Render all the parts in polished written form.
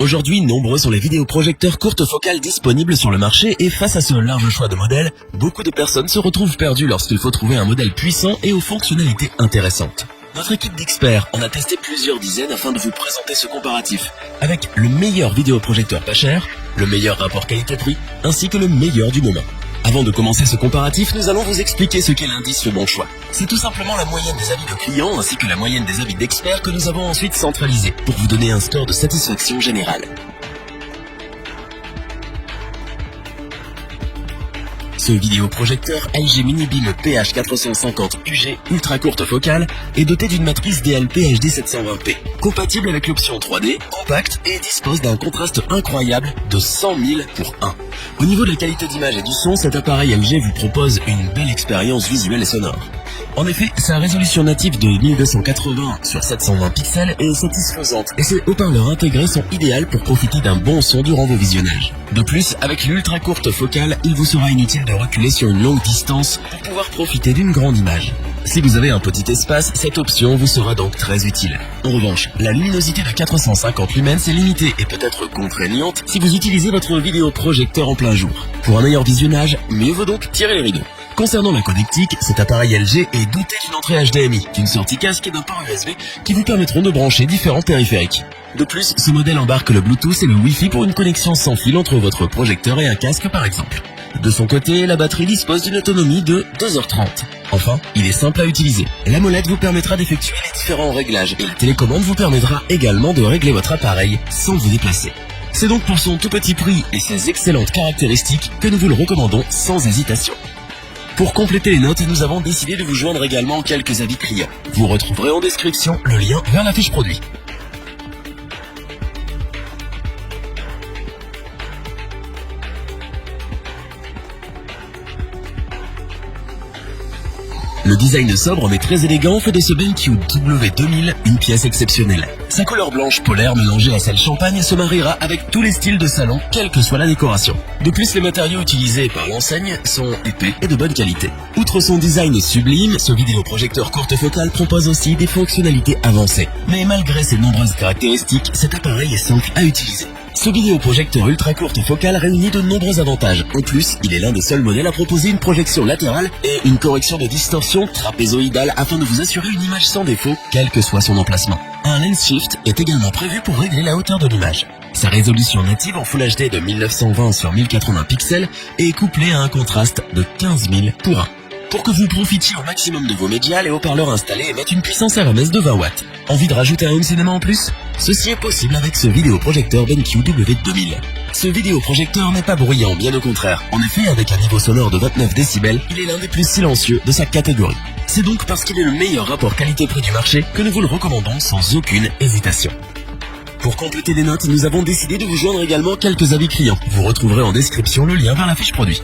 Aujourd'hui, nombreux sont les vidéoprojecteurs courte focale disponibles sur le marché et face à ce large choix de modèles, beaucoup de personnes se retrouvent perdues lorsqu'il faut trouver un modèle puissant et aux fonctionnalités intéressantes. Notre équipe d'experts en a testé plusieurs dizaines afin de vous présenter ce comparatif, avec le meilleur vidéoprojecteur pas cher, le meilleur rapport qualité-prix, ainsi que le meilleur du moment. Avant de commencer ce comparatif, nous allons vous expliquer ce qu'est l'indice bon choix. C'est tout simplement la moyenne des avis de clients ainsi que la moyenne des avis d'experts que nous avons ensuite centralisés pour vous donner un score de satisfaction générale. Ce vidéoprojecteur LG Mini Beam PH450 UG ultra courte focale est doté d'une matrice DLP HD 720p, compatible avec l'option 3D, compact et dispose d'un contraste incroyable de 100 000 pour 1. Au niveau de la qualité d'image et du son, cet appareil LG vous propose une belle expérience visuelle et sonore. En effet, sa résolution native de 1280 sur 720 pixels est satisfaisante et ses haut-parleurs intégrés sont idéaux pour profiter d'un bon son durant vos visionnages. De plus, avec l'ultra courte focale, il vous sera inutile de reculer sur une longue distance pour pouvoir profiter d'une grande image. Si vous avez un petit espace, cette option vous sera donc très utile. En revanche, la luminosité de 450 lumens est limitée et peut être contraignante si vous utilisez votre vidéoprojecteur en plein jour. Pour un meilleur visionnage, mieux vaut donc tirer les rideaux. Concernant la connectique, cet appareil LG est doté d'une entrée HDMI, d'une sortie casque et d'un port USB qui vous permettront de brancher différents périphériques. De plus, ce modèle embarque le Bluetooth et le Wi-Fi pour une connexion sans fil entre votre projecteur et un casque par exemple. De son côté, la batterie dispose d'une autonomie de 2h30. Enfin, il est simple à utiliser. La molette vous permettra d'effectuer les différents réglages et la télécommande vous permettra également de régler votre appareil sans vous déplacer. C'est donc pour son tout petit prix et ses excellentes caractéristiques que nous vous le recommandons sans hésitation. Pour compléter les notes, nous avons décidé de vous joindre également quelques avis clients. Vous retrouverez en description le lien vers la fiche produit. Le design sobre mais très élégant fait de ce BenQ W2000 une pièce exceptionnelle. Sa couleur blanche polaire mélangée à celle champagne se mariera avec tous les styles de salon, quelle que soit la décoration. De plus, les matériaux utilisés par l'enseigne sont épais et de bonne qualité. Outre son design sublime, ce vidéoprojecteur courte focale propose aussi des fonctionnalités avancées. Mais malgré ses nombreuses caractéristiques, cet appareil est simple à utiliser. Ce vidéoprojecteur ultra courte focale réunit de nombreux avantages. En plus, il est l'un des seuls modèles à proposer une projection latérale et une correction de distorsion trapézoïdale afin de vous assurer une image sans défaut, quel que soit son emplacement. Un lens shift est également prévu pour régler la hauteur de l'image. Sa résolution native en Full HD de 1920 sur 1080 pixels est couplée à un contraste de 15 000 pour 1. Pour que vous profitiez au maximum de vos médias, les haut-parleurs installés émettent une puissance RMS de 20 watts. Envie de rajouter un home cinéma en plus? Ceci est possible avec ce vidéoprojecteur BenQ W2000. Ce vidéoprojecteur n'est pas bruyant, bien au contraire. En effet, avec un niveau sonore de 29 décibels, il est l'un des plus silencieux de sa catégorie. C'est donc parce qu'il est le meilleur rapport qualité-prix du marché que nous vous le recommandons sans aucune hésitation. Pour compléter les notes, nous avons décidé de vous joindre également quelques avis clients. Vous retrouverez en description le lien vers la fiche produit.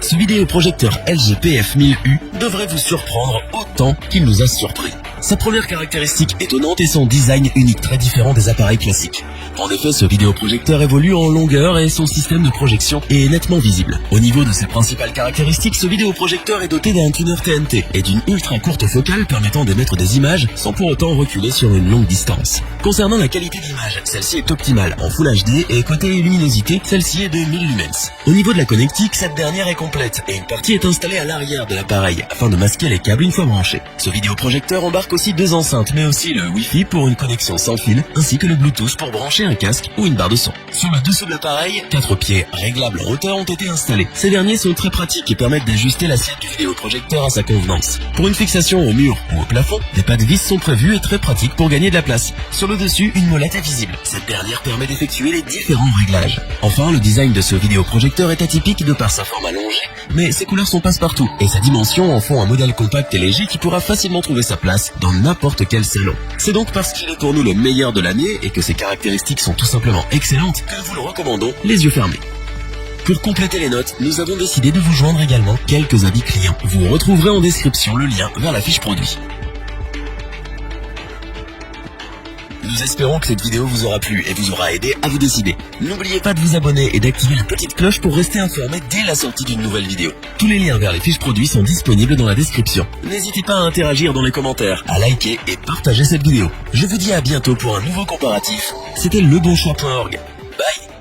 Ce vidéoprojecteur LG PF1000U devrait vous surprendre autant qu'il nous a surpris. Sa première caractéristique étonnante est son design unique très différent des appareils classiques. En effet, ce vidéoprojecteur évolue en longueur et son système de projection est nettement visible. Au niveau de ses principales caractéristiques, ce vidéoprojecteur est doté d'un tuner TNT et d'une ultra courte focale permettant d'émettre des images sans pour autant reculer sur une longue distance. Concernant la qualité d'image, celle-ci est optimale en Full HD et côté luminosité, celle-ci est de 1000 lumens. Au niveau de la connectique, cette dernière est complète et une partie est installée à l'arrière de l'appareil afin de masquer les câbles une fois branchés. Ce vidéoprojecteur embarque aussi deux enceintes mais aussi le Wi-Fi pour une connexion sans fil ainsi que le Bluetooth pour brancher un casque ou une barre de son. Sur le dessous de l'appareil, 4 pieds réglables en hauteur ont été installés. Ces derniers sont très pratiques et permettent d'ajuster l'assiette du vidéoprojecteur à sa convenance. Pour une fixation au mur ou au plafond, des pas de vis sont prévus et très pratiques pour gagner de la place. Sur le dessus, une molette est visible. Cette dernière permet d'effectuer les différents réglages. Enfin, le design de ce vidéoprojecteur est atypique de par sa forme allongée, mais ses couleurs sont passe-partout et sa dimension en font un modèle compact et léger qui pourra facilement trouver sa place dans n'importe quel salon. C'est donc parce qu'il est pour nous le meilleur de l'année et que ses caractéristiques sont tout simplement excellentes que nous vous le recommandons les yeux fermés. Pour compléter les notes, nous avons décidé de vous joindre également quelques avis clients. Vous retrouverez en description le lien vers la fiche produit. Nous espérons que cette vidéo vous aura plu et vous aura aidé à vous décider. N'oubliez pas de vous abonner et d'activer la petite cloche pour rester informé dès la sortie d'une nouvelle vidéo. Tous les liens vers les fiches produits sont disponibles dans la description. N'hésitez pas à interagir dans les commentaires, à liker et partager cette vidéo. Je vous dis à bientôt pour un nouveau comparatif. C'était lebonchoix.org. Bye.